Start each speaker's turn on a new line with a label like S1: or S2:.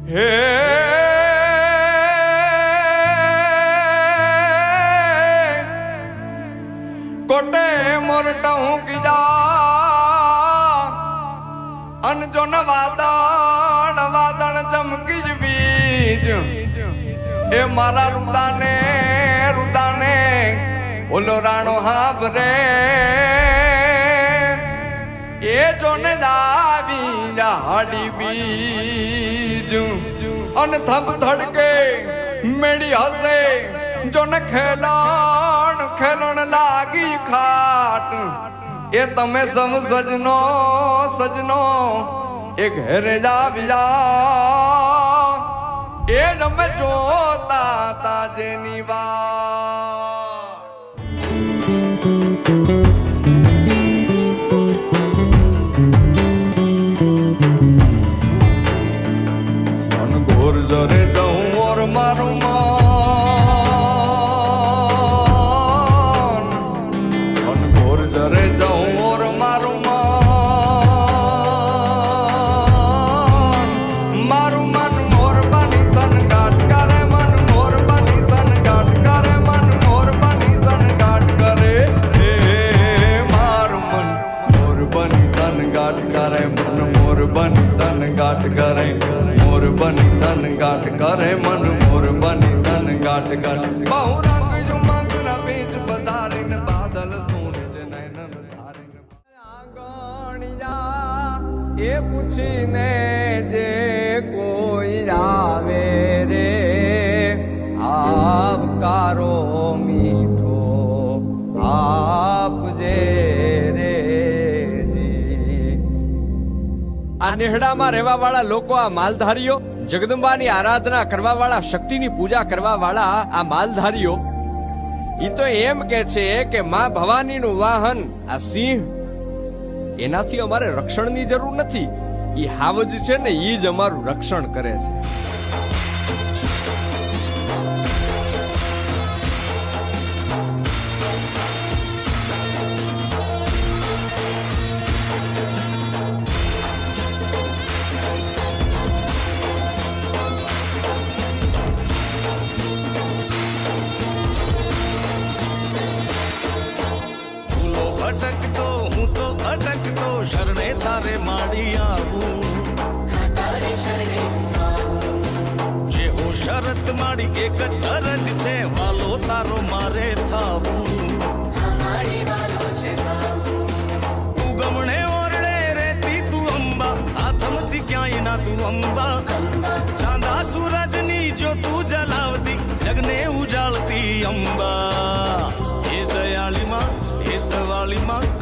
S1: હે કોટે મોરટા હું કીજા અન જો ન વાદળ વાદળ ચમકી જ બીજ એ મારા રુદાને ઓલો રાણો હાબરે એ જો ને દાવી હાડી બીજ અન થંભ થડકે મેડી હસે જો ને ખેલણ લાગી ખાટ એ તમે સમ સજનો એ ઘરે જાવ્યા એ તમે જોતા તાજેની વાત ઘોર જરે જાઉં ઓર મારું મન ઘોર જરે જાઉં ઓર મારું મારું મન મોર બની તન ગાટ કરે મન મોર બની તન ગાટ કરે મન મોર બની તન ગાટ કરે હે મારું મન મોર બની તન ગાટ કરે મન મોર બની તન ગાટ કરે મોર બની તન ગાટ કરે મન મોર બની તન ગાટ કરે બહુ રંગ જુમંગ ના બીચ બજારીને બાદલ સૂન જ નૈનન ધારીને આંગણિયા એ પૂછીને જે કોઈ આવે રે આવકારો મીઠો આપજે રે આ નેહડામાં રહેવા વાળા લોકો આ માલધારીઓ જગદંબાની આરાધના કરવા વાળા શક્તિની પૂજા કરવા વાળા આ માલધારીઓ ઈ તો એમ કે છે કે માં ભવાનીનું વાહન આ સિંહ એનાથી અમારે રક્ષણની જરૂર નથી ઈ હાવજ છે ને ઈ જ અમારું રક્ષણ કરે છે
S2: અટકતો હું તો અટકતો શરણે તારે માડી આવું જે હું શરત માડી એક જ અરજ છે વાલો તારો મારે થાવું ઉગમણે ઓરડે રેતી તું અંબા હાથમથી ક્યાંય ના તું અંબા ચાંદા સૂરજની જો તું જલાવતી જગને ઉજાળતી અંબા એ દયાળી માં વાલી માં